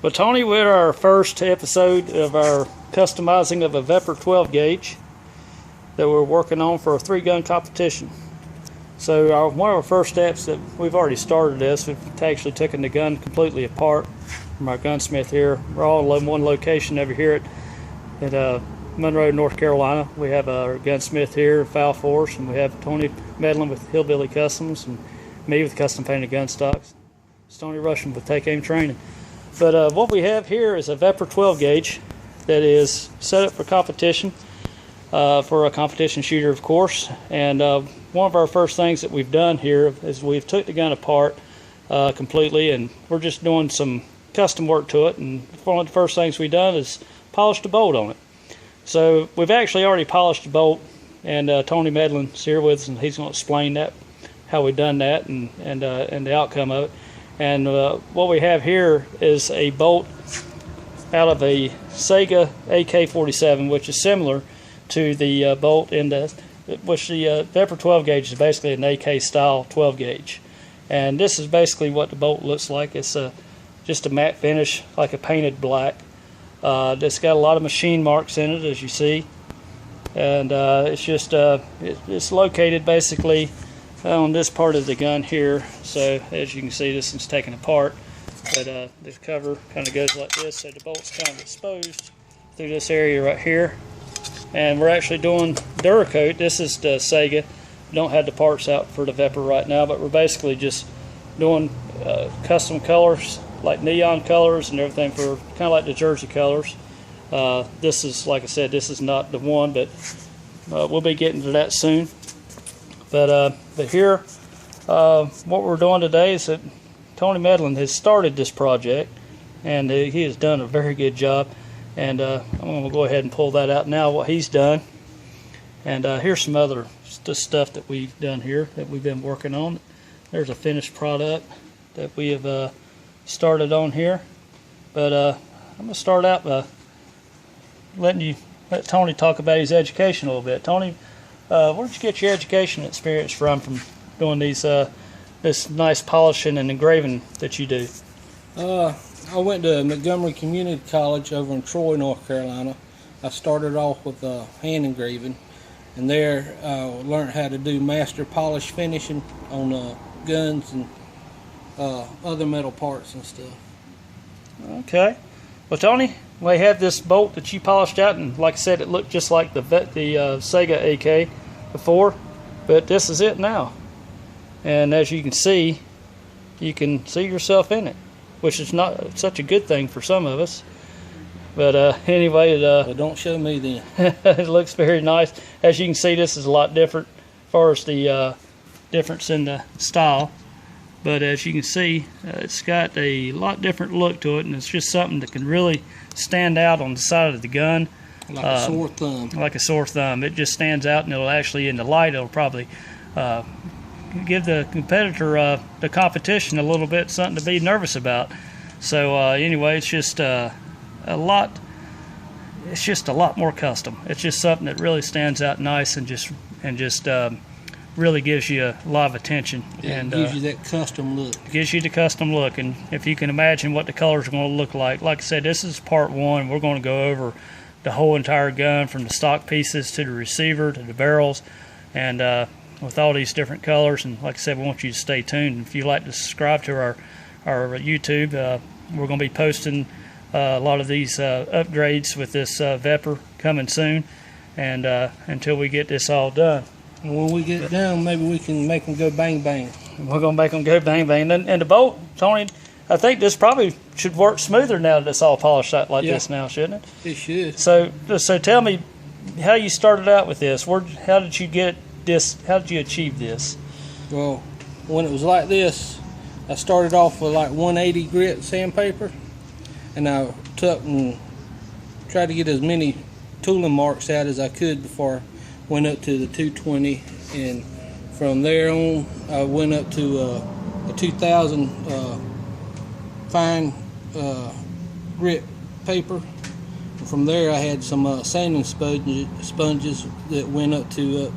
Well, Tony, we're our first episode of our customizing of a VEPR 12 gauge that we're working on for a 3-gun competition. So one of our first steps that we've already started this, we've actually taken the gun completely apart from our gunsmith here. We're all in one location over here at Monroe, North Carolina. We have our gunsmith here, Foul Force, and we have Tony Medlin with Hillbilly Customs, and me with Custom Painted Gun Stocks. It's Tony Russian with Take Aim Training. But what we have here is a VEPR 12 gauge that is set up for competition, for a competition shooter, of course. And one of our first things that we've done here is we've took the gun apart completely, and we're just doing some custom work to it. And one of the first things we've done is polished a bolt on it. So we've actually already polished the bolt, and Tony Medlin's here with us, and he's going to explain that, how we've done that, and the outcome of it. And what we have here is a bolt out of a Sega AK-47, which is similar to the bolt in which the VEPR 12 gauge is basically an AK style 12 gauge. And this is basically what the bolt looks like. It's just a matte finish, like a painted black. It's got a lot of machine marks in it, as you see. And it's just, it's located basically on this part of the gun here. So as you can see, this one's taken apart, but the cover kind of goes like this, so the bolt's kind of exposed through this area right here. And we're actually doing Duracoat. This is the Sega. We don't have the parts out for the VEPR right now, but we're basically just doing custom colors, like neon colors and everything, for kind of like the jersey colors. This is, like I said, this is not the one, but we'll be getting to that soon. But here, what we're doing today is that Tony Medlin has started this project, and he has done a very good job. And I'm going to go ahead and pull that out now, what he's done. And here's some other stuff that we've done here that we've been working on. There's a finished product that we have started on here. But I'm going to start out by let Tony talk about his education a little bit. Tony, where did you get your education experience from doing these this nice polishing and engraving that you do? I went to Montgomery Community College over in Troy, North Carolina. I started off with hand engraving, and there learned how to do master polish finishing on guns and other metal parts and stuff. Okay. Well, Tony, we have this bolt that you polished out, and like I said, it looked just like the Sega AK before, but this is it now. And as you can see yourself in it, which is not such a good thing for some of us. But anyway, well, don't show me then. It looks very nice. As you can see, this is a lot different as far as the difference in the style. But as you can see, it's got a lot different look to it, and it's just something that can really stand out on the side of the gun. Like a sore thumb. Like a sore thumb. It just stands out, and it'll actually, in the light, it'll probably give the competitor, the competition, a little bit something to be nervous about. So anyway, it's just a lot. It's just a lot more custom. It's just something that really stands out nice and just really gives you a lot of attention. Yeah, and gives you that custom look. Gives you the custom look, and if you can imagine what the colors are going to look like I said, this is part one. We're going to go over the whole entire gun, from the stock pieces to the receiver to the barrels, and with all these different colors. And like I said, we want you to stay tuned. If you'd like to subscribe to our YouTube, we're going to be posting a lot of these upgrades with this VEPR coming soon, and until we get this all done. And when we get done, maybe we can make them go bang bang. We're going to make them go bang bang. And the bolt, Tony, I think this probably should work smoother now that it's all polished out like this now, shouldn't it? It should. So tell me how you started out with this. How did you get this? How did you achieve this? Well, when it was like this, I started off with like 180 grit sandpaper, and I took and tried to get as many tooling marks out as I could before I went up to the 220, and from there on I went up to a 2000 fine grit paper. And from there I had some sanding sponges that went up to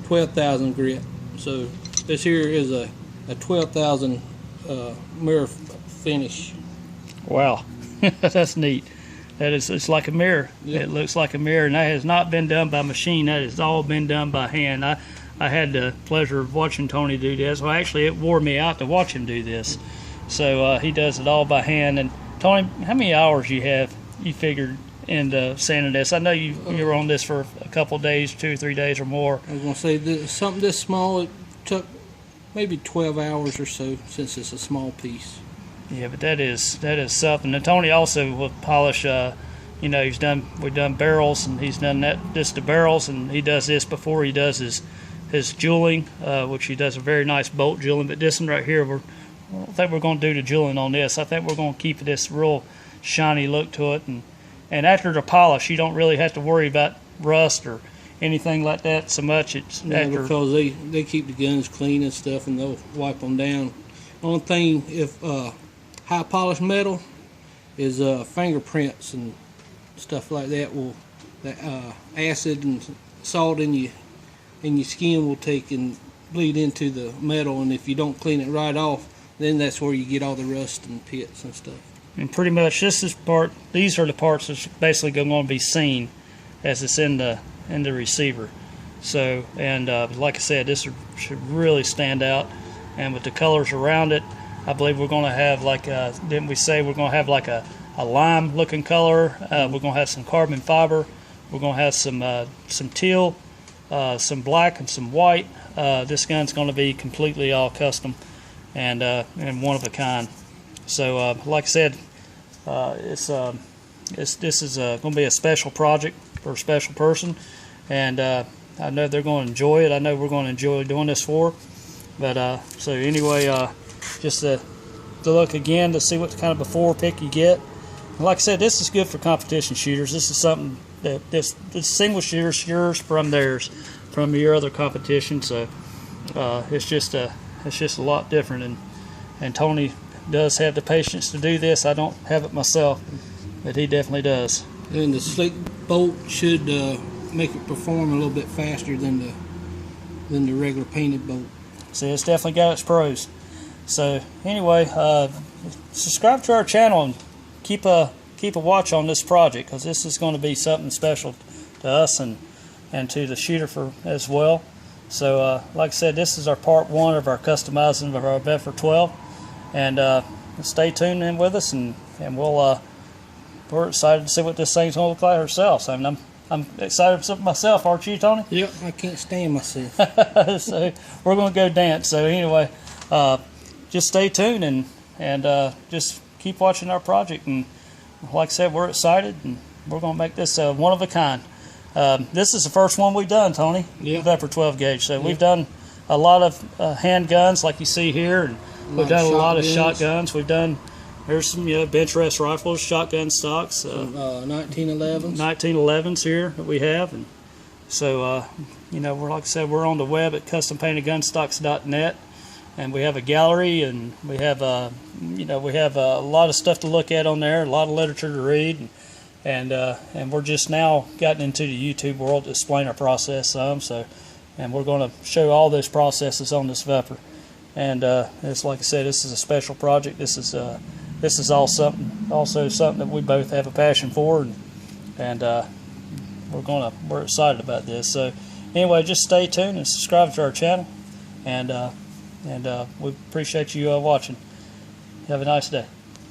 12,000 grit. So this here is a 12,000 mirror finish. Wow. That's neat. It's like a mirror. Yep. It looks like a mirror, and that has not been done by machine. That has all been done by hand. I had the pleasure of watching Tony do this. Well, actually, it wore me out to watch him do this. So he does it all by hand. And Tony, how many hours you figured into sanding this? I know you were on this for a couple of days, 2 or 3 days or more. I was gonna say something this small. It took maybe 12 hours or so, since it's a small piece. Yeah, but that is something. And Tony also will polish. You know, we've done barrels, and he's done this to barrels, and he does this before he does his jewelling, which he does a very nice bolt jewelling. But this one right here, I don't think we're going to do the jewelling on this. I think we're going to keep this real shiny look to it, and after the polish, you don't really have to worry about rust or anything like that so much. It's after, because they keep the guns clean and stuff, and they'll wipe them down. Only thing, if high polished metal is fingerprints and stuff like that, acid and salt in your skin will take and bleed into the metal, and if you don't clean it right off, then that's where you get all the rust and pits and stuff. And pretty much these are the parts that's basically going to be seen as it's in the receiver. So, and like I said, this should really stand out, and with the colors around it, I believe we're going to have like didn't we say we're going to have like a lime looking color? We're going to have some carbon fiber. We're going to have some teal, some black, and some white. This gun's going to be completely all custom and one of a kind. So like I said, this is going to be a special project for a special person, and I know they're going to enjoy it. I know we're going to enjoy doing this for. But so anyway, just to look again to see what kind of before pick you get. And like I said, this is good for competition shooters. This is something that distinguishes yours from theirs, from your other competition. So it's just a lot different. And Tony does have the patience to do this. I don't have it myself, but he definitely does. And the slick bolt should make it perform a little bit faster than the regular painted bolt. See, it's definitely got its pros. So anyway, subscribe to our channel and keep a watch on this project, because this is going to be something special to us and to the shooter as well. So like I said, this is our part 1 of our customizing of our VEPR 12, and stay tuned in with us, and we're excited to see what this thing's going to look like ourselves. I mean, I'm excited myself, aren't you, Tony? Yep, I can't stand myself. So we're going to go dance. So anyway, just stay tuned and just keep watching our project. And like I said, we're excited, and we're going to make this one of a kind. This is the first one we've done, Tony. Yep. VEPR 12 gauge. So we've done a lot of handguns, like you see here, and we've done a lot of shotguns. We've done. There's some bench rest rifles, shotgun stocks, 1911s here that we have, and so we're, like I said, we're on the web at custom-painted-gunstocks.net, and we have a gallery, and we have a lot of stuff to look at on there, a lot of literature to read, and we're just now gotten into the YouTube world to explain our process some. So, and we're going to show all those processes on this VEPR, and it's like I said, this is a special project. This is also something that we both have a passion for, and we're excited about this. So anyway, just stay tuned and subscribe to our channel, and we appreciate you watching. Have a nice day.